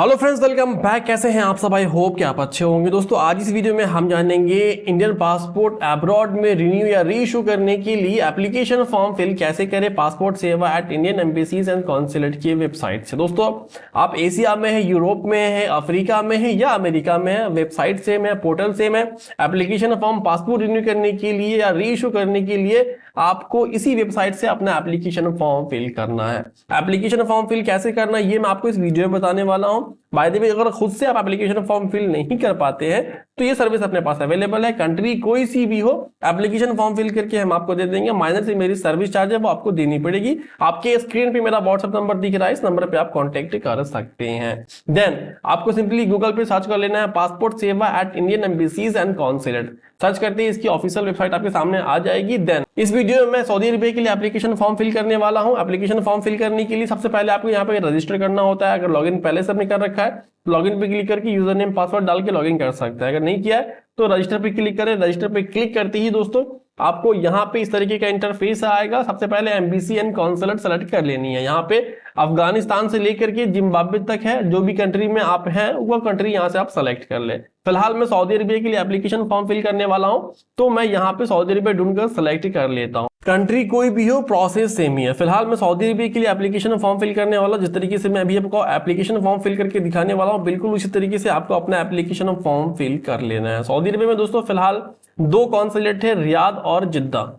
Hello friends, welcome back. कैसे हैं आप सब? आई होप कि आप अच्छे होंगे। दोस्तों, आज इस वीडियो में हम जानेंगे इंडियन पासपोर्ट अब्रॉड में रिन्यू या री इशू करने के लिए एप्लीकेशन फॉर्म फिल कैसे करें passport Seva at Indian embassies and consulate की वेबसाइट से। दोस्तों, आप एशिया में है, यूरोप में है, अफ्रीका में है या अमेरिका में है, वेबसाइट सेम है, पोर्टल सेम है। एप्लीकेशन फॉर्म पासपोर्ट रिन्यू करने के लिए या री इशू करने के लिए आपको इसी वेबसाइट से अपना एप्लीकेशन फॉर्म फिल करना है। एप्लीकेशन फॉर्म फिल कैसे करना है ये मैं आपको इस वीडियो में बताने वाला हूं। बाय द वे, अगर खुद से आप एप्लीकेशन फॉर्म फिल नहीं कर पाते हैं तो ये सर्विस अपने पास अवेलेबल है। कंट्री कोई सी भी हो, एप्लीकेशन फॉर्म फिल करके हम आपको दे देंगे। माइनर से मेरी सर्विस चार्ज है वो आपको देनी पड़ेगी। आपके स्क्रीन पे मेरा व्हाट्सएप नंबर दिख रहा है, इस नंबर पे आप कॉन्टेक्ट कर सकते हैं। देन आपको सिंपली गूगल पे सर्च कर लेना है passport Seva at Indian embassies and consulate. Search करते ही इसकी ऑफिशियल वेबसाइट आपके सामने आ जाएगी। देन इस वीडियो में मैं सऊदी अरबिया के लिए एप्लीकेशन फॉर्म फिल करने वाला हूं। एप्लीकेशन फॉर्म फिल करने के लिए सबसे पहले आपको यहाँ पे रजिस्टर करना होता है। अगर लॉगिन पहले से आपने कर रखा है, लॉगिन पे क्लिक करके यूजर नेम पासवर्ड डाल के लॉगिन कर सकता है। अगर नहीं किया है तो रजिस्टर पे क्लिक करें। रजिस्टर पे क्लिक करते ही दोस्तों आपको यहाँ पे इस तरीके का इंटरफेस आएगा। सबसे पहले एम्बेसी एंड कॉन्सुलेट सेलेक्ट कर लेनी है। यहाँ पे अफगानिस्तान से लेकर के जिम्बाब्वे तक है, जो भी कंट्री में आप हैं वो कंट्री यहाँ से आप सेलेक्ट कर ले। फिलहाल मैं सऊदी अरबिया के लिए एप्लीकेशन फॉर्म फिल करने वाला हूँ, तो मैं यहाँ पे सऊदी अरबिया ढूंढकर सेलेक्ट कर लेता हूँ। कंट्री कोई भी हो, प्रोसेस सेम ही है। फिलहाल मैं सऊदी अरबिया के लिए एप्लीकेशन फॉर्म फिल करने वाला हूं। जिस तरीके से मैं अभी आपको एप्लीकेशन फॉर्म फिल करके दिखाने वाला हूँ, बिल्कुल उसी तरीके से आपको अपना एप्लीकेशन फॉर्म फिल कर लेना है। सऊदी अरबिया में दोस्तों फिलहाल दो कॉन्सुलेट है, रियाद और जिद्दा।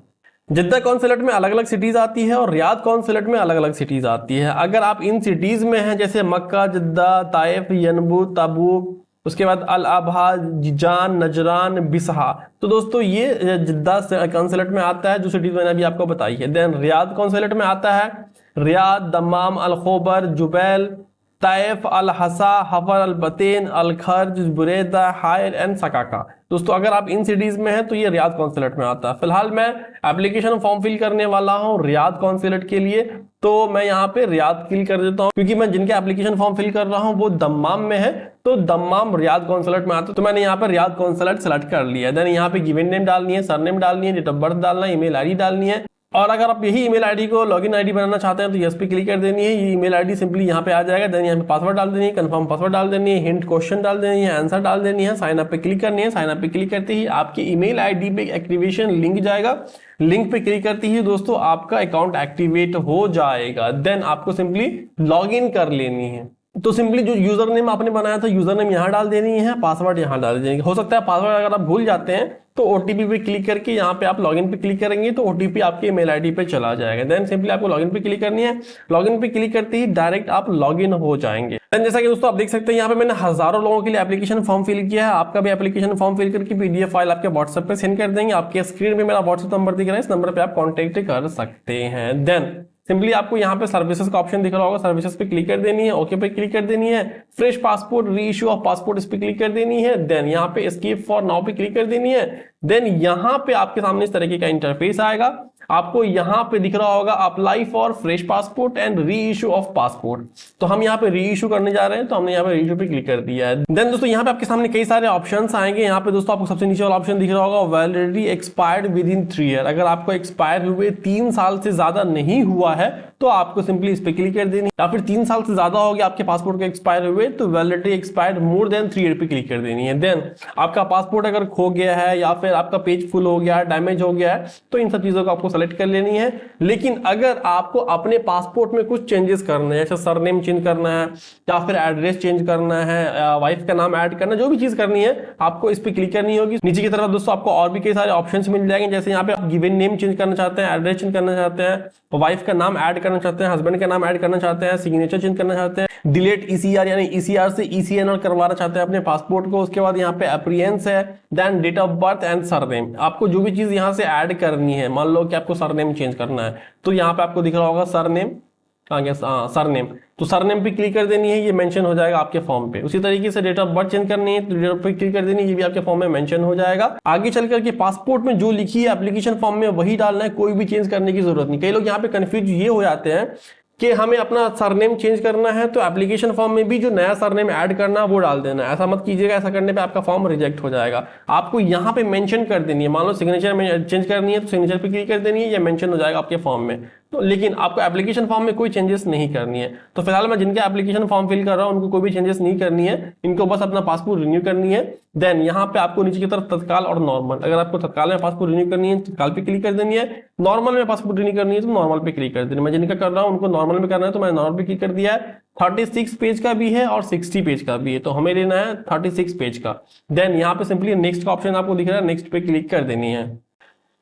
जिद्दा कॉन्सुलेट में अलग अलग सिटीज आती है और रियाद कॉन्सुलेट में अलग अलग सिटीज आती है। अगर आप इन सिटीज में हैं जैसे मक्का, जिद्दा, ताइफ, यनबू, तबूक, उसके बाद अल अबहा, जिजान, नजरान, बिसहा, तो दोस्तों ये जिद्दा कॉन्सुलेट में आता है, जो सिटीज मैंने अभी आपको बताई है। देन रियाद कॉन्सुलेट में आता है रियाद, दम्माम, अल खोबर, जुबैल, ताइफ, अल हसा, हफर, अल बतेन, अल खर्ज, बुरेदा, हायर एंड सकाका। दोस्तों अगर आप इन सिटीज में हैं तो ये रियाद कॉन्सुलेट में आता है। फिलहाल मैं एप्लीकेशन फॉर्म फिल करने वाला हूं रियाद कॉन्सुलेट के लिए, तो मैं यहाँ पे रियाद क्लिक कर देता हूँ। क्योंकि मैं जिनके एप्लीकेशन फॉर्म फिल कर रहा हूँ वो दम्माम में है, तो दम्माम रियाद कॉन्सुलेट में आता है, तो मैंने यहाँ पे रियाद कॉन्सुलेट सेलेक्ट कर लिया। देन यहाँ पे गिवन नेम डालनी है, सरनेम डालनी है, डेट ऑफ बर्थ डालना है, ईमेल आईडी डालनी है। और अगर आप यही ईमेल आईडी को लॉगिन आईडी बनाना चाहते हैं तो यस पे क्लिक कर देनी है। ये ईमेल आईडी सिंपली यहाँ पे आ जाएगा। देन यहाँ पे पासवर्ड डाल देनी है, कंफर्म पासवर्ड डाल देनी है, हिंट क्वेश्चन डाल देनी है, आंसर डाल देनी है, साइन अप पे क्लिक करनी है। साइन अप पे क्लिक करते ही आपकी ईमेल आईडी पे एक्टिवेशन लिंक जाएगा। लिंक पे क्लिक करते ही दोस्तों आपका अकाउंट एक्टिवेट हो जाएगा। देन आपको सिंपली लॉग इन कर लेनी है। तो सिंपली जो यूजर नेम आपने बनाया था, यूजर नेम यहाँ डाल देनी है, पासवर्ड यहाँ डाल देंगे। हो सकता है पासवर्ड अगर आप भूल जाते हैं तो ओटीपी पे क्लिक करके यहाँ पे आप लॉगिन पे क्लिक करेंगे तो ओटीपी आपके ईमेल आईडी पे चला जाएगा। देन सिंपली आपको लॉगिन पे क्लिक करनी है। लॉगिन पे क्लिक करते ही डायरेक्ट आप लॉगिन हो जाएंगे। देन जैसा कि दोस्तों आप देख सकते हैं यहाँ पे मैंने हजारों लोगों के लिए एप्लीकेशन फॉर्म फिल किया है। आपका भी एप्लीकेशन फॉर्म फिल करके पीडीएफ फाइल आपके व्हाट्सएप पे सेंड कर देंगे। आपके स्क्रीन पे मेरा व्हाट्सएप नंबर दिख रहा है, इस नंबर पे आप कॉन्टेक्ट कर सकते हैं। देन सिंपली आपको यहाँ पे सर्विसेज का ऑप्शन दिख रहा होगा, सर्विसेज पे क्लिक कर देनी है, ओके पे क्लिक कर देनी है। फ्रेश पासपोर्ट, री इशू ऑफ पासपोर्ट, इस पे क्लिक कर देनी है। देन यहाँ पे एस्केप फॉर नाउ पे क्लिक कर देनी है। देन यहाँ पे आपके सामने इस तरीके का इंटरफेस आएगा। आपको यहाँ पे दिख रहा होगा apply for fresh passport and re issue of passport. तो हम यहाँ पे री इशू करने जा रहे हैं, तो हमने यहाँ पे री इशू पे क्लिक कर दिया है। देन दोस्तों यहाँ पे आपके सामने कई सारे ऑप्शंस आएंगे। यहाँ पे दोस्तों आपको सबसे नीचे वाला ऑप्शन दिख रहा होगा validity expired with in 3 year. अगर आपको एक्सपायर हुए 3 साल से ज्यादा नहीं हुआ है तो आपको सिंपली इस पे क्लिक कर देनी है। या फिर 3 साल से ज्यादा हो गया आपके पासपोर्ट को एक्सपायर हुए तो validity expired more than 3 year पे क्लिक कर देनी है। देन आपका पासपोर्ट अगर खो गया है या फिर आपका पेज फुल हो गया है, डैमेज हो गया है, तो इन सब चीजों को आपको सेलेक्ट कर लेनी है। लेकिन अगर आपको अपने पासपोर्ट में कुछ चेंजेस करना है, जैसे सरनेम चेंज करना है या फिर एड्रेस चेंज करना है, वाइफ का नाम ऐड करना, जो भी चीज करनी है आपको इस पे क्लिक करनी होगी। नीचे की तरफ दोस्तों आपको और भी कई सारे ऑप्शंस मिल जाएंगे। जैसे यहाँ पे आप गिवन नेम चेंज करना चाहते हैं, एड्रेस चेंज करना चाहते हैं, वाइफ का नाम ऐड करना चाहते हैं, हस्बैंड का नाम ऐड करना चाहते हैं, सिग्नेचर चेंज करना चाहते हैं, डिलीट ईसीआर यानी ईसीआर से ईसीएनआर करवाना चाहते हैं अपने पासपोर्ट को। उसके बाद यहाँ पे अपीयरेंस है, then date of birth and surname. आपको जो भी चीज यहाँ से ऐड करनी है, मान लो कि आपको सरनेम चेंज करना है तो यहाँ पे आपको दिख रहा होगा सरनेम, सरनेम, तो सरनेम पे क्लिक कर देनी है, ये मेंशन हो जाएगा आपके फॉर्म पे। उसी तरीके से डेट ऑफ बर्थ चेंज करनी है तो डेट ऑफ पे क्लिक कर देनी है, ये भी आपके फॉर्म में मेंशन हो जाएगा। आगे चल करके पासपोर्ट में जो लिखी है एप्लीकेशन फॉर्म में वही डालना है, कोई भी चेंज करने की जरूरत नहीं। कई लोग यहाँ पे कंफ्यूज ये हो जाते हैं कि हमें अपना सरनेम चेंज करना है तो एप्लीकेशन फॉर्म में भी जो नया सरनेम ऐड करना है वो डाल देना है। ऐसा मत कीजिएगा, ऐसा करने पे आपका फॉर्म रिजेक्ट हो जाएगा। आपको यहाँ पे मेंशन कर देनी है। मान लो सिग्नेचर में चेंज करनी है तो सिग्नेचर पे क्लिक कर देनी है, ये मेंशन हो जाएगा आपके फॉर्म में। तो लेकिन आपको एप्लीकेशन फॉर्म में कोई चेंजेस नहीं करनी है। तो फिलहाल मैं जिनका एप्लीकेशन फॉर्म फिल कर रहा हूं उनको कोई भी चेंजेस नहीं करनी है, इनको बस अपना पासपोर्ट रिन्यू करनी है। देन यहाँ पे आपको नीचे की तरफ तत्काल और नॉर्मल, अगर आपको तत्काल में पासपोर्ट रिन्यू करनी है तत्काल पे क्लिक कर देनी है, नॉर्मल में पासपोर्ट रिन्यू करनी है तो नॉर्मल पे क्लिक कर देनी है। मैं जिनका कर रहा हूँ उनको नॉर्मल में करना है तो मैं नॉर्मल पे क्लिक कर दिया है। 36 पेज का भी है और 60 पेज का भी है, तो हमें लेना है 36 पेज का। देन यहाँ पे सिंपली नेक्स्ट का ऑप्शन आपको दिख रहा है, नेक्स्ट पे क्लिक कर देनी है।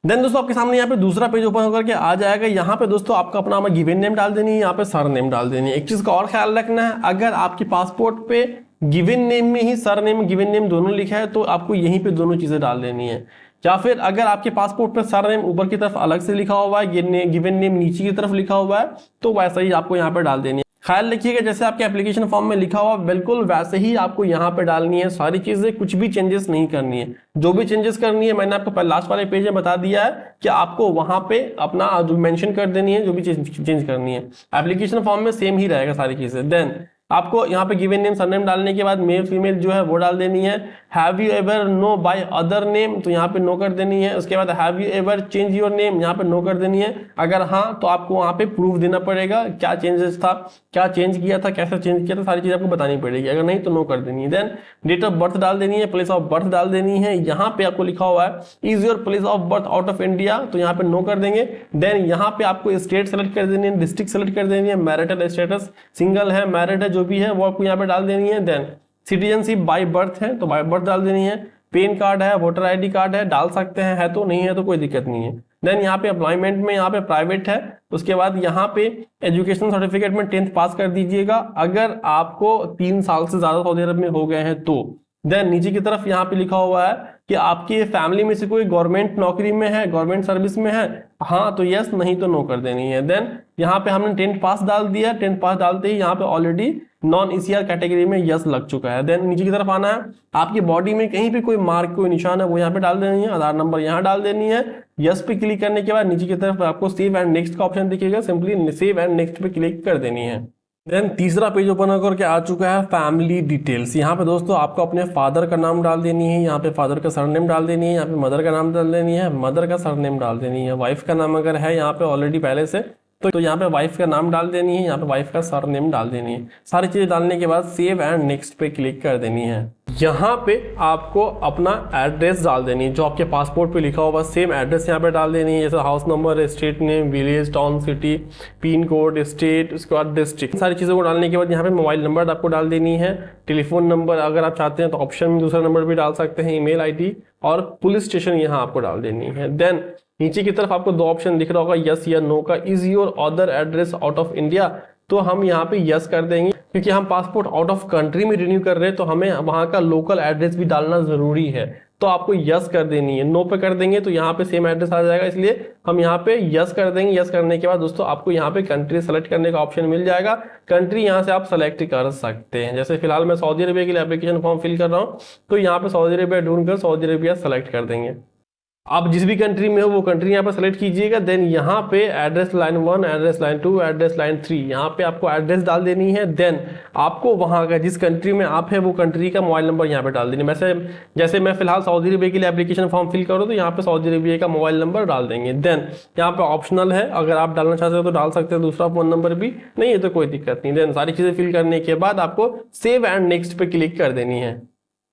देन दोस्तों आपके सामने यहाँ पे दूसरा पेज ओपन होकर के आ जाएगा। यहाँ पे दोस्तों आपको अपना गिवन नेम डाल देनी है, यहाँ पे सर नेम डाल देनी है। एक चीज का और ख्याल रखना है, अगर आपके पासपोर्ट पे गिवन नेम में ही सर नेम गिवन नेम दोनों लिखा है तो आपको यहीं पे दोनों चीजें डाल देनी है। या फिर अगर आपके पासपोर्ट पे सर नेम ऊपर की तरफ अलग से लिखा हुआ है, गिवन नेम नीचे की तरफ लिखा हुआ है, तो वैसा ही आपको यहाँ पे डाल देनी है। ख्याल रखिएगा जैसे आपके एप्लीकेशन फॉर्म में लिखा हुआ बिल्कुल वैसे ही आपको यहाँ पे डालनी है सारी चीजें, कुछ भी चेंजेस नहीं करनी है। जो भी चेंजेस करनी है मैंने आपको लास्ट वाले पेज में बता दिया है कि आपको वहां पे अपना जो मेंशन कर देनी है, जो भी चेंज करनी है। एप्लीकेशन फॉर्म में सेम ही रहेगा सारी चीजें। देन आपको यहाँ पे गिवन नेम सरनेम डालने के बाद मेल फीमेल जो है वो डाल देनी है। Have you ever known by other name, तो यहाँ पे नो कर देनी है। उसके बाद have you ever change your name, यहाँ पे नो कर देनी है। अगर हाँ तो आपको वहाँ पे प्रूफ देना पड़ेगा क्या चेंजेस था, क्या चेंज किया था, कैसे चेंज किया था, सारी चीज आपको बतानी पड़ेगी। अगर नहीं तो नो कर देनी है। देन डेट ऑफ बर्थ डाल देनी है, प्लेस ऑफ बर्थ डाल देनी है। यहाँ पे आपको लिखा हुआ है is your place of birth out of India, तो यहाँ पे नो कर देंगे। देन यहाँ पे आपको स्टेट सेलेक्ट कर देनी है, डिस्ट्रिक्ट सेलेक्ट कर देनी है, मैरिटल स्टेटस सिंगल है मैरिड है जो भी है वो आपको यहाँ पे डाल देनी है। देन सिटीजनशिप बाय बर्थ है तो बाय बर्थ डाल देनी है। पैन कार्ड है, वोटर आईडी कार्ड है, डाल सकते हैं, है तो नहीं है तो कोई दिक्कत नहीं है। देन यहाँ पे एम्प्लॉयमेंट में यहाँ पे प्राइवेट है। उसके बाद यहाँ पे एजुकेशन सर्टिफिकेट में 10th पास कर दीजिएगा अगर आपको 3 साल से ज्यादा सऊदी अरब में हो गए हैं तो। देन नीचे की तरफ यहाँ पे लिखा हुआ है कि आपकी फैमिली में से कोई गवर्नमेंट नौकरी में है, गवर्नमेंट सर्विस में है, हाँ तो यस, नहीं तो नो कर देनी है। देन यहाँ पे हमने 10th पास डाल दिया, 10th पास डालते ही यहाँ पे ऑलरेडी नॉन ईसीआर कैटेगरी में यस लग चुका है। देन नीचे की तरफ आना है, आपकी बॉडी में कहीं पे कोई मार्क कोई निशान है वो यहाँ पे डाल देनी है, आधार नंबर यहाँ डाल देनी है। यस पे क्लिक करने के बाद नीचे की तरफ आपको सेव एंड नेक्स्ट का ऑप्शन दिखेगा, सिंपली सेव एंड नेक्स्ट पे क्लिक कर देनी है। देन तीसरा पेज ओपन होकर के आ चुका है फैमिली डिटेल्स। यहाँ पे दोस्तों आपको अपने फादर का नाम डाल देनी है, यहाँ पे फादर का सरनेम डाल देनी है, यहाँ पे मदर का नाम डाल देनी है, मदर का सरनेम डाल देनी है। वाइफ का नाम अगर है यहाँ पे ऑलरेडी पहले से तो यहाँ पे वाइफ का नाम डाल देनी है, यहाँ पे वाइफ का सरनेम डाल देनी है। सारी चीजें डालने के बाद सेव एंड नेक्स्ट पे क्लिक कर देनी है। यहाँ पे आपको अपना एड्रेस डाल देनी है, जो आपके पासपोर्ट पे लिखा होगा सेम एड्रेस यहाँ पे डाल देनी है, जैसे house number, state name, village, town, city, pin code, state, उसके बाद डिस्ट्रिक्ट। सारी चीज़ों को डालने के बाद यहाँ पे मोबाइल नंबर आपको डाल देनी है, टेलीफोन नंबर अगर आप चाहते हैं तो ऑप्शन में दूसरा नंबर भी डाल सकते हैं, ईमेल आईडी और पुलिस स्टेशन यहाँ आपको डाल देनी है। देन नीचे की तरफ आपको 2 ऑप्शन दिख रहा होगा यस या नो का। Is your other address out of India, तो हम यहाँ पे यस कर देंगे क्योंकि हम पासपोर्ट आउट ऑफ कंट्री में रिन्यू कर रहे हैं तो हमें वहाँ का लोकल एड्रेस भी डालना जरूरी है, तो आपको यस कर देनी है। नो पे कर देंगे तो यहाँ पे सेम एड्रेस आ जाएगा, इसलिए हम यहाँ पे यस कर देंगे। यस करने के बाद दोस्तों आपको यहाँ पे कंट्री सेलेक्ट करने का ऑप्शन मिल जाएगा। कंट्री यहाँ से आप सेलेक्ट कर सकते हैं, जैसे फिलहाल मैं सऊदी अरेबिया के लिए एप्लीकेशन फॉर्म फिल कर रहा हूँ तो यहाँ पे सऊदी अरेबिया ढूंढकर सऊदी अरेबिया सेलेक्ट कर देंगे। आप जिस भी कंट्री में हो वो कंट्री यहाँ पर सेलेक्ट कीजिएगा। देन यहाँ पे address line 1, address line 2, address line 3, यहाँ पे आपको एड्रेस डाल देनी है। देन आपको वहाँ का जिस कंट्री में आप है वो कंट्री का मोबाइल नंबर यहाँ पे डाल देनी है। जैसे मैं फिलहाल सऊदी अरेबिया के लिए एप्लीकेशन फॉर्म फिल करूँ तो यहाँ पे सऊदी अरेबिया का मोबाइल नंबर डाल देंगे। देन यहाँ पे ऑप्शनल है, अगर आप डालना चाहते हो तो डाल सकते हैं दूसरा फोन नंबर भी, नहीं है तो कोई दिक्कत नहीं। देन सारी चीजें फिल करने के बाद आपको सेव एंड नेक्स्ट पे क्लिक कर देनी है।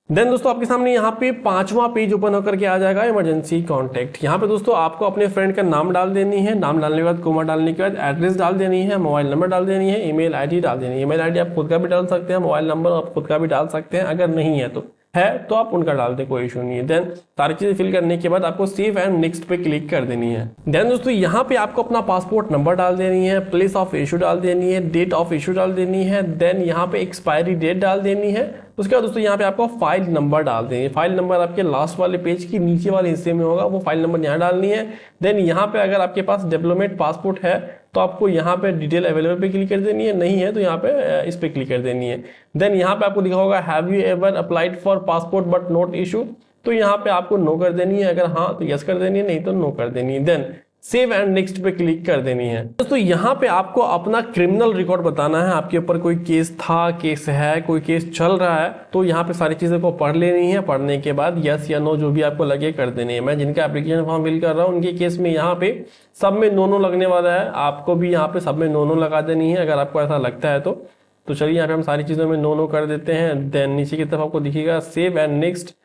देन दोस्तों आपके सामने यहाँ पे 5वां पेज ओपन होकर के आ जाएगा इमरजेंसी कॉन्टैक्ट। यहाँ पे दोस्तों आपको अपने फ्रेंड का नाम डाल देनी है, नाम डालने के बाद कोमा डालने के बाद एड्रेस डाल देनी है, मोबाइल नंबर डाल देनी है, ईमेल आईडी डाल देनी है। ईमेल आईडी आप खुद का भी डाल सकते हैं, मोबाइल नंबर आप खुद का भी डाल सकते हैं, अगर नहीं है तो आप उनका डाल दें, कोई इशू नहीं है। देन सारी चीजें फिल करने के बाद आपको सेव एंड नेक्स्ट पे क्लिक कर देनी है। देन दोस्तों यहाँ पे आपको अपना पासपोर्ट नंबर डाल देनी है, प्लेस ऑफ इशू डाल देनी है, डेट ऑफ इशू डाल देनी है। देन यहाँ पे एक्सपायरी डेट डाल देनी है। उसके बाद दोस्तों यहाँ पे आपको फाइल नंबर डाल देंगे। फाइल नंबर आपके लास्ट वाले पेज की नीचे वाले हिस्से में होगा, वो फाइल नंबर यहाँ डालनी है। देन यहाँ पे अगर आपके पास डेवलपमेंट पासपोर्ट है तो आपको यहाँ पे डिटेल अवेलेबल पे क्लिक कर देनी है, नहीं है तो यहाँ पे इस पे क्लिक कर देनी है। देन यहाँ पे आपको लिखा होगा have you ever applied for passport but not issue, तो यहाँ पे आपको नो कर देनी है, अगर हाँ तो यस कर देनी है, नहीं तो नो कर देनी है। देन सेव एंड नेक्स्ट पे क्लिक कर देनी है। दोस्तों यहाँ पे आपको अपना क्रिमिनल रिकॉर्ड बताना है, आपके ऊपर कोई केस था, केस है, कोई केस चल रहा है, तो यहाँ पे सारी चीजें को पढ़ लेनी है। पढ़ने के बाद यस या नो जो भी आपको लगे कर देनी है। मैं जिनका एप्लीकेशन फॉर्म फिल कर रहा हूँ उनके केस में यहाँ पे सब में नो लगने वाला है, आपको भी यहाँ पे सब में नो लगा देनी है अगर आपको ऐसा लगता है तो चलिए यहाँ पे हम सारी चीज़ों में नो कर देते हैं। देन नीचे की तरफ आपको दिखेगा सेव एंड नेक्स्ट,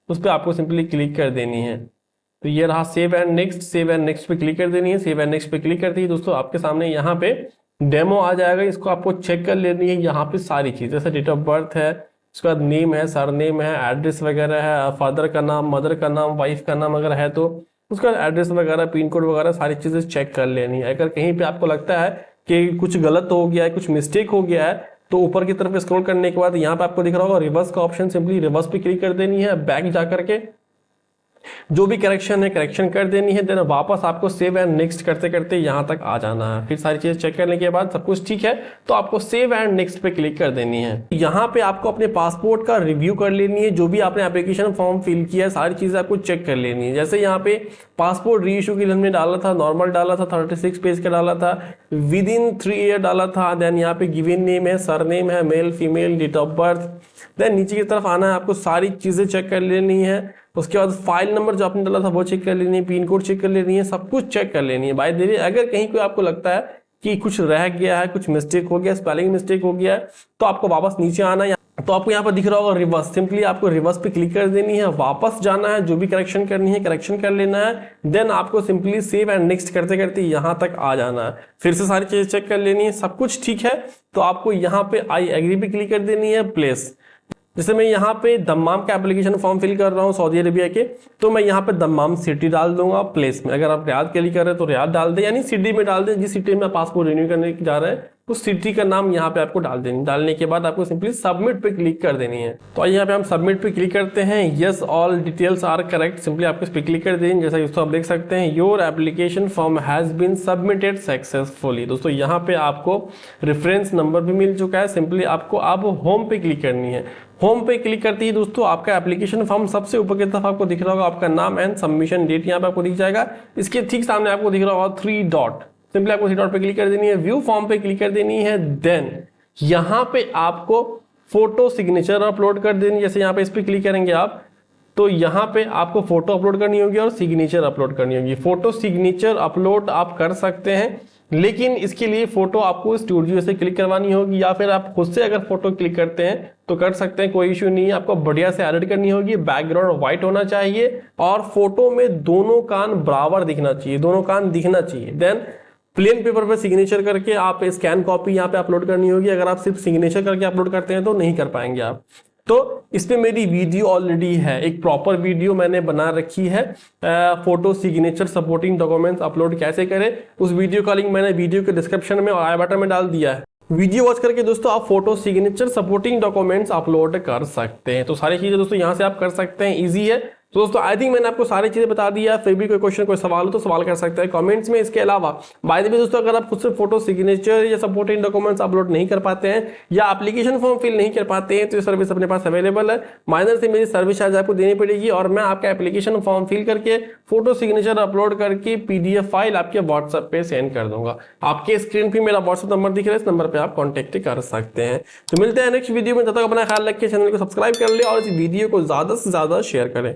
उस पर आपको सिंपली क्लिक कर देनी है। तो ये रहा सेव एंड नेक्स्ट पे क्लिक कर देनी है। सेव एंड नेक्स्ट पे क्लिक करती है दोस्तों आपके सामने यहाँ पे डेमो आ जाएगा, इसको आपको चेक कर लेनी है। यहाँ पे सारी चीज़ जैसे डेट ऑफ बर्थ है, उसके बाद नेम है, सरनेम है, एड्रेस वगैरह है, फादर का नाम, मदर का नाम, वाइफ का नाम अगर है तो उसका एड्रेस वगैरह, पिन कोड वगैरह सारी चीज़ें चेक कर लेनी है। अगर कहीं पे आपको लगता है कि कुछ गलत हो गया है, कुछ मिस्टेक हो गया है, तो ऊपर की तरफ स्क्रॉल करने के बाद यहाँ पे आपको दिख रहा होगा रिवर्स का ऑप्शन, सिंपली रिवर्स पे क्लिक कर देनी है। बैक जा करके जो भी करेक्शन है करेक्शन कर देनी है। देन वापस आपको सेव एंड नेक्स्ट करते करते यहाँ तक आ जाना है। फिर सारी चीजें चेक करने के बाद सब कुछ ठीक है तो आपको सेव एंड नेक्स्ट पे क्लिक कर देनी है। यहाँ पे आपको अपने पासपोर्ट का रिव्यू कर लेनी है, जो भी आपने एप्लीकेशन फॉर्म फिल किया है सारी चीजें आपको चेक कर लेनी है। जैसे यहाँ पे पासपोर्ट री इशू के लिए हमने डाला था, नॉर्मल डाला था, 36 पेज का डाला था, विद इन 3 ईयर डाला था। देन यहाँ पे गिवन नेम है, सरनेम है, male female, date of birth. Then नीचे की तरफ आना है, आपको सारी चीजें चेक कर लेनी है। उसके बाद फाइल नंबर जो आपने डाला था वो चेक कर लेनी है, पिन कोड चेक कर लेनी है, सब कुछ चेक कर लेनी है। बाय द वे अगर कहीं कोई आपको लगता है कि कुछ रह गया है, कुछ मिस्टेक हो गया, स्पेलिंग मिस्टेक हो गया है, तो आपको वापस नीचे आना है। तो आपको यहाँ पर दिख रहा होगा रिवर्स, सिंपली आपको रिवर्स पे क्लिक कर देनी है, वापस जाना है, जो भी करेक्शन करनी है करेक्शन कर लेना है। देन आपको सिंपली सेव एंड नेक्स्ट करते करते यहाँ तक आ जाना है। फिर से सारी चीजें चेक कर लेनी है, सब कुछ ठीक है तो आपको यहाँ पे आई एग्री पे क्लिक कर देनी है। प्लेस, जैसे मैं यहाँ पे दम्माम का एप्लीकेशन फॉर्म फिल कर रहा हूँ सऊदी अरेबिया के, तो मैं यहाँ पे दम्माम सिटी डाल दूंगा प्लेस में। अगर आप रियाद के लिए कर रहे हैं तो रियाद डाल दें, यानी सिटी में डाल दें, जिस सिटी में पासपोर्ट रिन्यू करने जा रहे हैं उस सिटी का नाम यहाँ पे आपको डाल देनी। डालने के बाद आपको सिंपली सबमिट पे क्लिक कर देनी है। तो यहाँ पे हम सबमिट पे क्लिक करते हैं। Yes all details are correct, simply आपको इस पे क्लिक कर देंगे। जैसा दोस्तों आप देख सकते हैं your application form has been submitted successfully. दोस्तों यहाँ पे आपको रेफरेंस नंबर भी मिल चुका है। सिंपली आपको अब होम पे क्लिक करनी है। होम पे क्लिक करते ही दोस्तों आपका एप्लीकेशन फॉर्म सबसे ऊपर की तरफ आपको दिख रहा होगा, आपका नाम एंड सबमिशन डेट यहाँ पे आपको दिख जाएगा। इसके ठीक सामने आपको दिख रहा होगा 3 डॉट, सिंपली आपको 3 डॉट पे क्लिक कर देनी है, व्यू फॉर्म पे क्लिक कर देनी है। देन यहाँ पे आपको फोटो सिग्नेचर अपलोड कर देनी। जैसे यहाँ पे इस पे क्लिक करेंगे आप तो यहाँ पे आपको फोटो अपलोड करनी होगी और सिग्नेचर अपलोड करनी होगी। फोटो सिग्नेचर अपलोड आप कर सकते हैं, लेकिन इसके लिए फोटो आपको स्टूडियो से क्लिक करवानी होगी, या फिर आप खुद से अगर फोटो क्लिक करते हैं तो कर सकते हैं, कोई इश्यू नहीं है। आपको बढ़िया से एडिट करनी होगी, बैकग्राउंड व्हाइट होना चाहिए और फोटो में दोनों कान बराबर दिखना चाहिए, दोनों कान दिखना चाहिए। देन प्लेन पेपर पे सिग्नेचर करके आप स्कैन कॉपी यहाँ पे अपलोड करनी होगी। अगर आप सिर्फ सिग्नेचर करके अपलोड करते हैं तो नहीं कर पाएंगे आप। तो इस पे मेरी वीडियो ऑलरेडी है, एक प्रॉपर वीडियो मैंने बना रखी है, photo signature supporting documents upload कैसे करें। उस वीडियो का लिंक मैंने वीडियो के डिस्क्रिप्शन में और आई बटन में डाल दिया है। वीडियो वॉच करके दोस्तों आप photo signature supporting documents upload कर सकते हैं। तो सारी चीजें दोस्तों यहाँ से आप कर सकते हैं, इजी है। तो दोस्तों आई थिंक मैंने आपको सारी चीजें बता दिया। फिर भी कोई क्वेश्चन कोई सवाल हो तो सवाल कर सकते हैं कमेंट्स में। इसके अलावा बाय द वे दोस्तों अगर आप खुद से फोटो सिग्नेचर या सपोर्टिंग डॉक्यूमेंट्स अपलोड नहीं कर पाते हैं या एप्लीकेशन फॉर्म फिल नहीं कर पाते हैं तो ये सर्विस अपने पास अवेलेबल है। माइनर से मेरी सर्विस चार्ज आपको देनी पड़ेगी और मैं आपका एप्लीकेशन फॉर्म फिल करके फोटो सिग्नेचर अपलोड करके PDF फाइल आपके व्हाट्सएप पे सेंड कर दूंगा। आपके स्क्रीन पे मेरा व्हाट्सएप नंबर दिख रहा है, इस नंबर पे आप कॉन्टेक्ट कर सकते हैं। तो मिलते हैं नेक्स्ट वीडियो में, तब तक अपना ख्याल रखिए, चैनल को सब्सक्राइब कर ले और इस वीडियो को ज्यादा से ज्यादा शेयर करें।